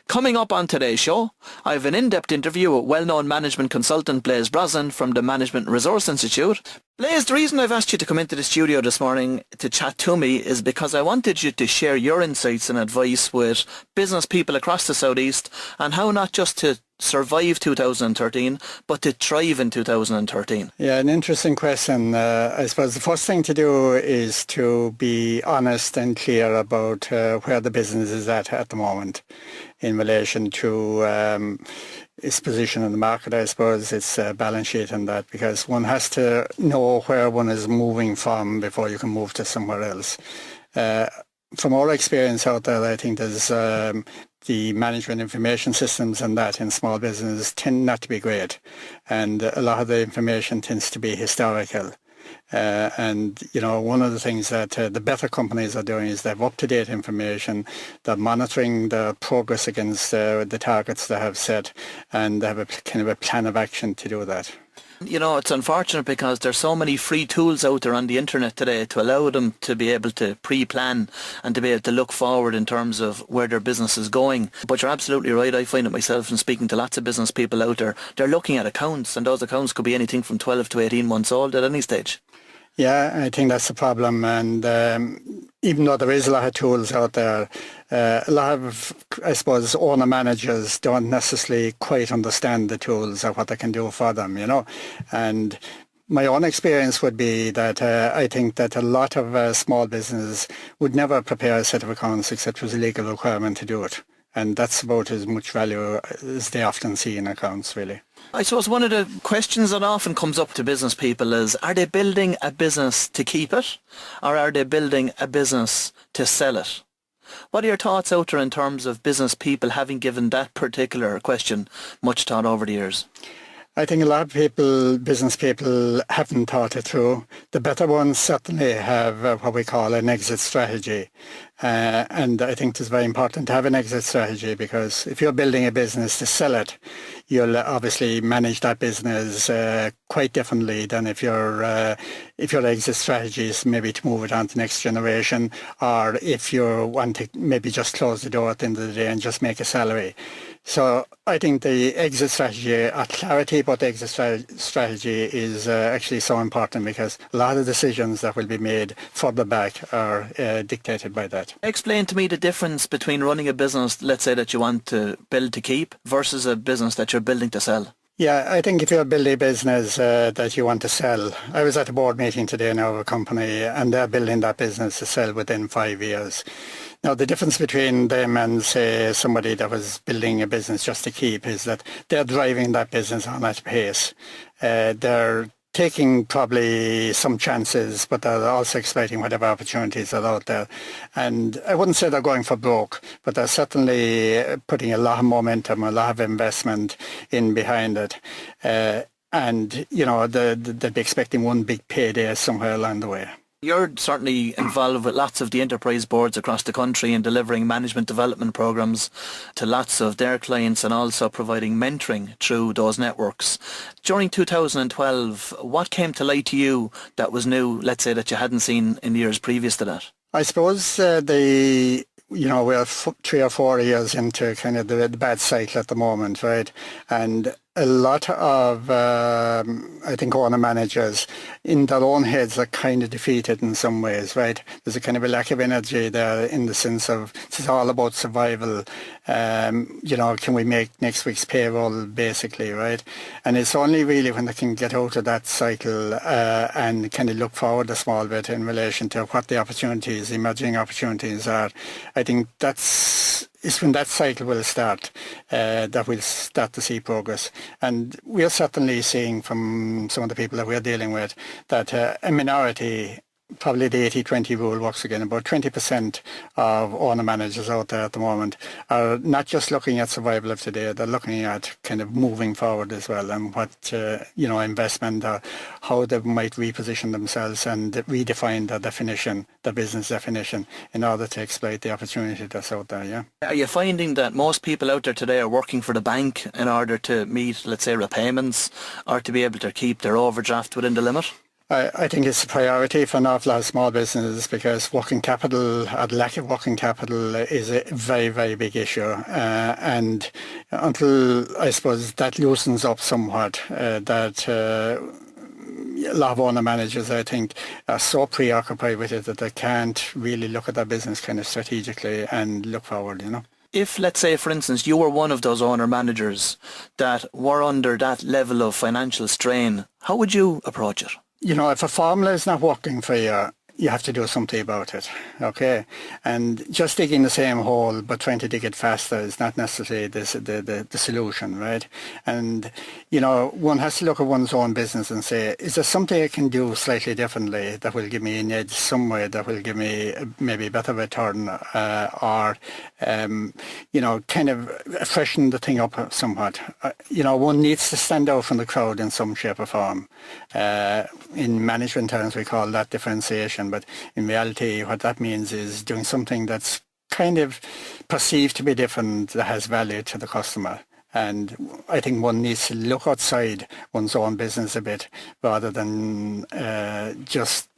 Coming up on today's show, I have an in-depth interview with well-known management consultant Blaise Brosnan from the Management Resource Institute. Blaise, the reason I've asked you to come into the studio this morning to chat to me is because I wanted you to share your insights and advice with business people across the Southeast on how not just to survive 2013, but to thrive in 2013? Yeah, an interesting question. I suppose the first thing to do is to be honest and clear about where the business is at the moment in relation to its position in the market, I suppose, its balance sheet and that, because one has to know where one is moving from before you can move to somewhere else. From our experience out there, I think there's the management information systems and that in small business tend not to be great, and a lot of the information tends to be historical. And you know, one of the things that the better companies are doing is they have up-to-date information, they're monitoring the progress against the targets they have set, and they have a kind of a plan of action to do that. You know, it's unfortunate because there's so many free tools out there on the internet today to allow them to be able to pre-plan and to be able to look forward in terms of where their business is going. But you're absolutely right. I find it myself in speaking to lots of business people out there. They're looking at accounts, and those accounts could be anything from 12 to 18 months old at any stage. Yeah, I think that's the problem, and even though there is a lot of tools out there, a lot of, I suppose, owner managers don't necessarily quite understand the tools or what they can do for them, you know. And my own experience would be that I think that a lot of small businesses would never prepare a set of accounts except with a legal requirement to do it. And that's about as much value as they often see in accounts, really. I suppose one of the questions that often comes up to business people is, are they building a business to keep it, or are they building a business to sell it? What are your thoughts out there in terms of business people having given that particular question much thought over the years? I think a lot of people, business people, haven't thought it through. The better ones certainly have what we call an exit strategy. And I think it's very important to have an exit strategy, because if you're building a business to sell it, you'll obviously manage that business quite differently than if your exit strategy is maybe to move it on to the next generation, or if you want to maybe just close the door at the end of the day and just make a salary. So I think the exit strategy, clarity about the exit strategy is actually so important, because a lot of decisions that will be made further back are dictated by that. Explain to me the difference between running a business, let's say, that you want to build to keep versus a business that you're building to sell. Yeah, I think if you're building a business that you want to sell, I was at a board meeting today now of a company, and they're building that business to sell within 5 years. Now, the difference between them and, say, somebody that was building a business just to keep is that they're driving that business on at pace. They're taking probably some chances, but they're also exploiting whatever opportunities are out there. And I wouldn't say they're going for broke, but they're certainly putting a lot of momentum, a lot of investment in behind it. And, you know, they'd be expecting one big payday somewhere along the way. You're certainly involved with lots of the enterprise boards across the country in delivering management development programs to lots of their clients, and also providing mentoring through those networks. During 2012, what came to light to you that was new, let's say, that you hadn't seen in years previous to that? I suppose we're 3 or 4 years into kind of the bad cycle at the moment, right? And a lot of, I think, owner managers in their own heads are kind of defeated in some ways, right? There's a kind of a lack of energy there, in the sense of it's all about survival. Can we make next week's payroll, basically, right? And it's only really when they can get out of that cycle and kind of look forward a small bit in relation to what the opportunities, emerging opportunities are. I think it's when that cycle will start that we'll start to see progress. And we're certainly seeing from some of the people that we're dealing with that a minority, probably the 80-20 rule works again. About 20% of owner managers out there at the moment are not just looking at survival of today, they're looking at kind of moving forward as well, and what, investment, or how they might reposition themselves and redefine their definition, their business definition, in order to exploit the opportunity that's out there, yeah. Are you finding that most people out there today are working for the bank in order to meet, let's say, repayments, or to be able to keep their overdraft within the limit? I think it's a priority for an awful lot of small businesses because working capital, or the lack of working capital is a very, very big issue. And until, I suppose, that loosens up somewhat, a lot of owner managers, I think, are so preoccupied with it that they can't really look at their business kind of strategically and look forward, you know. If, let's say, for instance, you were one of those owner managers that were under that level of financial strain, how would you approach it? You know, if a formula is not working for you, you have to do something about it, okay? And just digging the same hole but trying to dig it faster is not necessarily the solution, right? And, you know, one has to look at one's own business and say, is there something I can do slightly differently that will give me an edge somewhere, that will give me maybe a better return or, you know, kind of freshen the thing up somewhat. You know, one needs to stand out from the crowd in some shape or form. In management terms, we call that differentiation. But in reality, what that means is doing something that's kind of perceived to be different that has value to the customer. And I think one needs to look outside one's own business a bit rather than just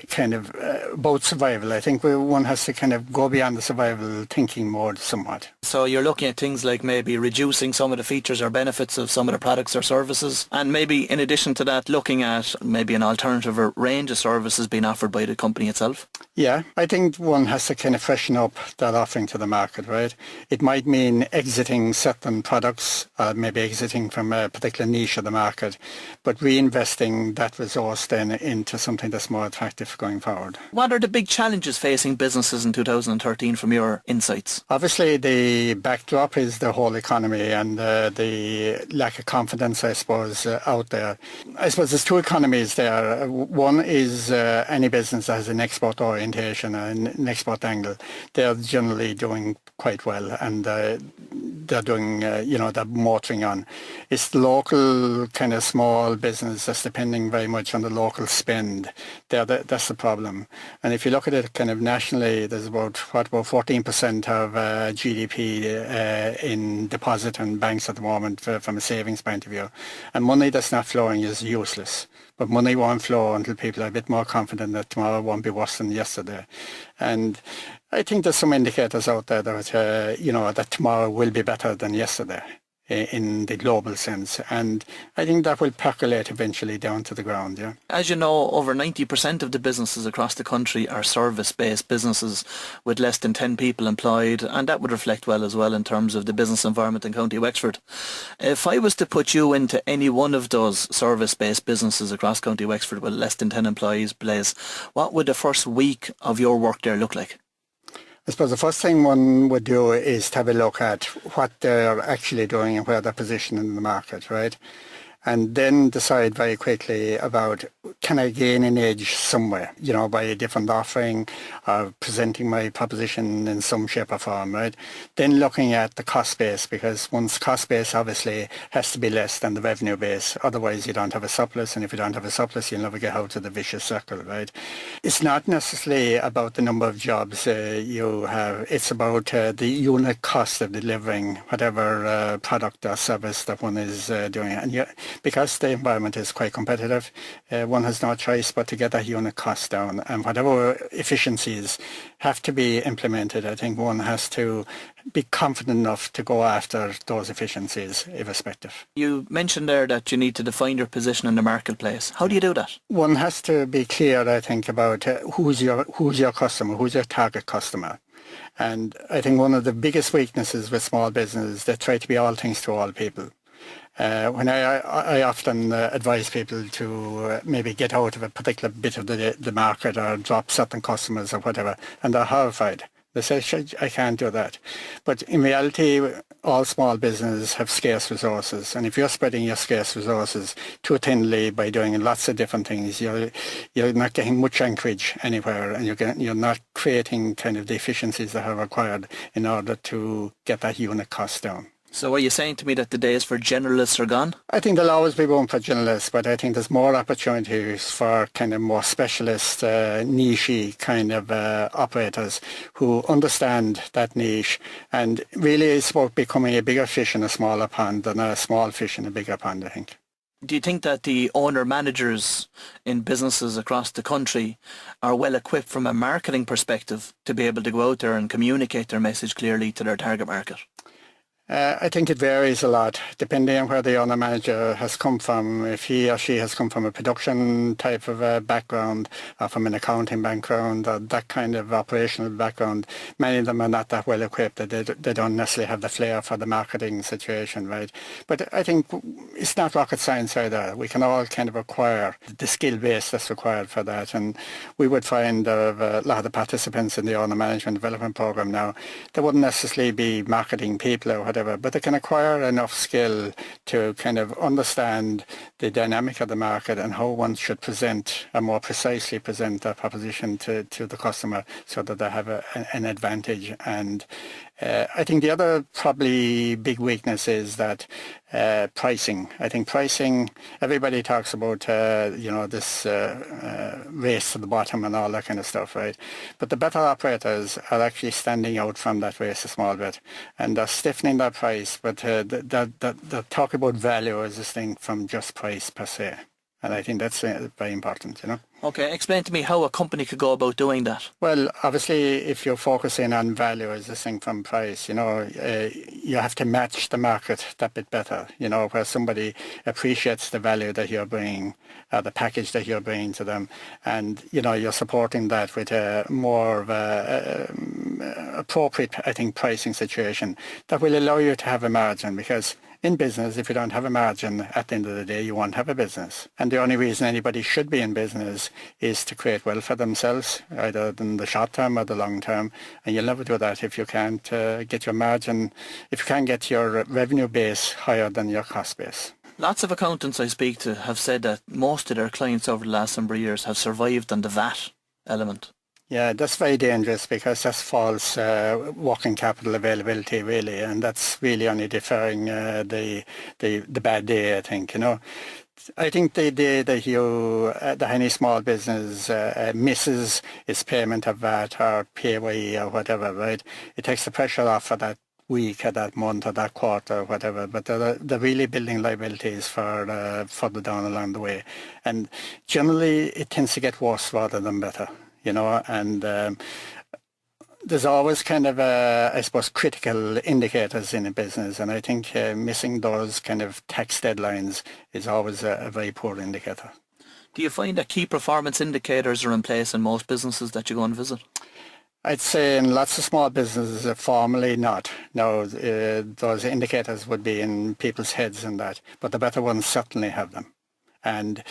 kind of about survival. I think one has to kind of go beyond the survival thinking mode somewhat. So you're looking at things like maybe reducing some of the features or benefits of some of the products or services, and maybe in addition to that looking at maybe an alternative or range of services being offered by the company itself? Yeah, I think one has to kind of freshen up that offering to the market, right? It might mean exiting certain products, maybe exiting from a particular niche of the market, but reinvesting that resource then into something that's more attractive going forward. What are the big challenges facing businesses in 2013 from your insights? Obviously, the backdrop is the whole economy and the lack of confidence, I suppose, out there. I suppose there's two economies there. One is any business that has an export orientation and an export angle. They're generally doing quite well and they're doing, you know, they're motoring on. It's the local kind of small business that's depending very much on the local spend. That's the problem. And if you look at it kind of nationally, there's about 14% of GDP in deposit and banks at the moment from a savings point of view. And money that's not flowing is useless. But money won't flow until people are a bit more confident that tomorrow won't be worse than yesterday. And I think there's some indicators out there that, you know, that tomorrow will be better than yesterday in the global sense. And I think that will percolate eventually down to the ground, yeah. As you know, over 90% of the businesses across the country are service-based businesses with less than 10 people employed, and that would reflect well as well in terms of the business environment in County Wexford. If I was to put you into any one of those service-based businesses across County Wexford with less than 10 employees, Blaise, what would the first week of your work there look like? I suppose the first thing one would do is to have a look at what they're actually doing and where they're positioned in the market, right? And then decide very quickly about, can I gain an edge somewhere, you know, by a different offering or presenting my proposition in some shape or form, right? Then looking at the cost base, because one's cost base obviously has to be less than the revenue base. Otherwise, you don't have a surplus. And if you don't have a surplus, you'll never get out of the vicious circle, right? It's not necessarily about the number of jobs you have. It's about the unit cost of delivering whatever product or service that one is doing. And because the environment is quite competitive, one has no choice but to get that unit cost down. And whatever efficiencies have to be implemented, I think one has to be confident enough to go after those efficiencies irrespective. You mentioned there that you need to define your position in the marketplace. How do you do that? One has to be clear, I think, about who's your customer, who's your target customer. And I think one of the biggest weaknesses with small business is they try to be all things to all people. When I often advise people to maybe get out of a particular bit of the market or drop certain customers or whatever, and they're horrified. They say, I can't do that. But in reality, all small businesses have scarce resources. And if you're spreading your scarce resources too thinly by doing lots of different things, you're not getting much anchorage anywhere, and you're not creating kind of the efficiencies that are required in order to get that unit cost down. So are you saying to me that the days for generalists are gone? I think there'll always be room for generalists, but I think there's more opportunities for kind of more specialist, niche-y kind of operators who understand that niche. And really it's about becoming a bigger fish in a smaller pond than a small fish in a bigger pond, I think. Do you think that the owner-managers in businesses across the country are well equipped from a marketing perspective to be able to go out there and communicate their message clearly to their target market? I think it varies a lot depending on where the owner manager has come from. If he or she has come from a production type of background or from an accounting background or that kind of operational background, many of them are not that well equipped. They don't necessarily have the flair for the marketing situation, right? But I think it's not rocket science either. We can all kind of acquire the skill base that's required for that. And we would find a lot of the participants in the owner management development program now, they wouldn't necessarily be marketing people or whatever, but they can acquire enough skill to kind of understand the dynamic of the market and how one should present and more precisely present their proposition to the customer so that they have an advantage. And I think the other probably big weakness is that pricing. I think pricing, everybody talks about, this race to the bottom and all that kind of stuff, right? But the better operators are actually standing out from that race a small bit. And they're stiffening their price, but the talk about value is distinct from just price per se. And I think that's very important, Okay, explain to me how a company could go about doing that. Well, obviously, if you're focusing on value as distinct from price, you have to match the market that bit better, where somebody appreciates the value that you're bringing, the package that you're bringing to them, and, you're supporting that with a more of a appropriate, I think, pricing situation that will allow you to have a margin, because in business, if you don't have a margin, at the end of the day, you won't have a business. And the only reason anybody should be in business is to create wealth for themselves, either in the short term or the long term. And you'll never do that if you can't get your margin, if you can't get your revenue base higher than your cost base. Lots of accountants I speak to have said that most of their clients over the last number of years have survived on the VAT element. Yeah, that's very dangerous because that's false working capital availability, really, and that's really only deferring the bad day, I think, I think the day that any small business misses its payment of VAT or PAYE or whatever, right, it takes the pressure off for that week or that month or that quarter or whatever, but they're really building liabilities for further down along the way. And generally it tends to get worse rather than better. And there's always kind of, I suppose, critical indicators in a business. And I think missing those kind of tax deadlines is always a very poor indicator. Do you find that key performance indicators are in place in most businesses that you go and visit? I'd say in lots of small businesses, formally not. No, those indicators would be in people's heads and that, but the better ones certainly have them. And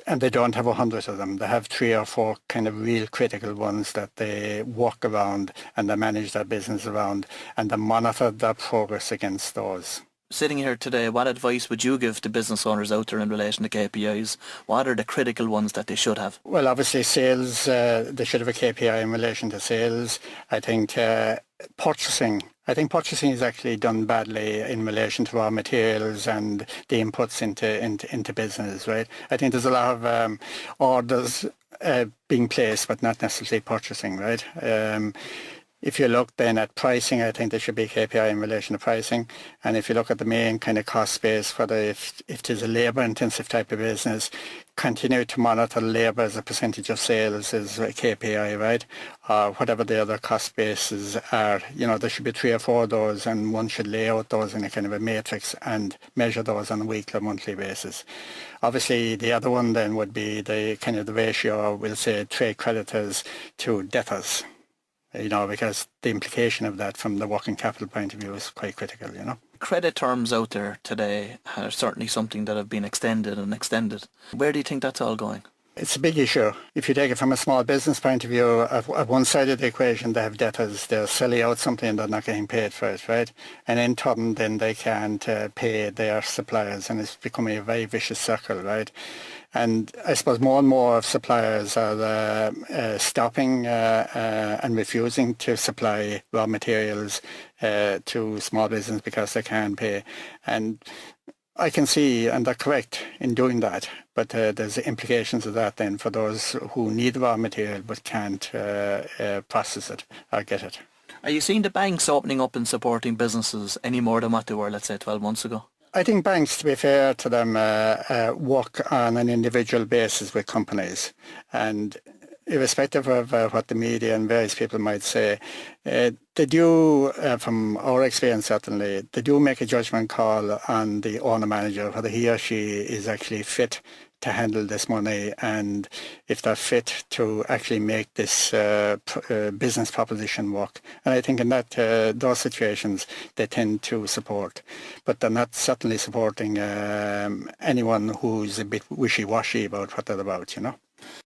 they don't have 100 of them. They have 3 or 4 kind of real critical ones that they work around and they manage their business around and they monitor their progress against those. Sitting here today, what advice would you give to business owners out there in relation to KPIs? What are the critical ones that they should have? Well, obviously sales, they should have a KPI in relation to sales. I think purchasing. I think purchasing is actually done badly in relation to raw materials and the inputs into business, right? I think there's a lot of orders being placed, but not necessarily purchasing, right? If you look then at pricing, I think there should be a KPI in relation to pricing. And if you look at the main kind of cost base, whether if it is a labour-intensive type of business, continue to monitor labour as a percentage of sales is a KPI, right? Whatever the other cost bases are, there should be 3 or 4 of those, and one should lay out those in a kind of a matrix and measure those on a weekly or monthly basis. Obviously, the other one then would be the kind of the ratio, we'll say, trade creditors to debtors. Because the implication of that from the working capital point of view is quite critical, Credit terms out there today are certainly something that have been extended and extended. Where do you think that's all going? It's a big issue. If you take it from a small business point of view, at one side of the equation they have debtors, they're selling out something and they're not getting paid for it, right? And in turn then they can't pay their suppliers, and it's becoming a very vicious circle, right? And I suppose more and more of suppliers are stopping and refusing to supply raw materials to small business because they can't pay. And I can see, and they're correct in doing that, but there's implications of that then for those who need raw material but can't process it or get it. Are you seeing the banks opening up and supporting businesses any more than what they were, let's say, 12 months ago? I think banks, to be fair to them, work on an individual basis with companies, and irrespective of what the media and various people might say, they do, from our experience certainly, they do make a judgment call on the owner-manager, whether he or she is actually fit to handle this money and if they're fit to actually make this business proposition work. And I think in that those situations they tend to support, but they're not certainly supporting anyone who's a bit wishy-washy about what they're about, you know.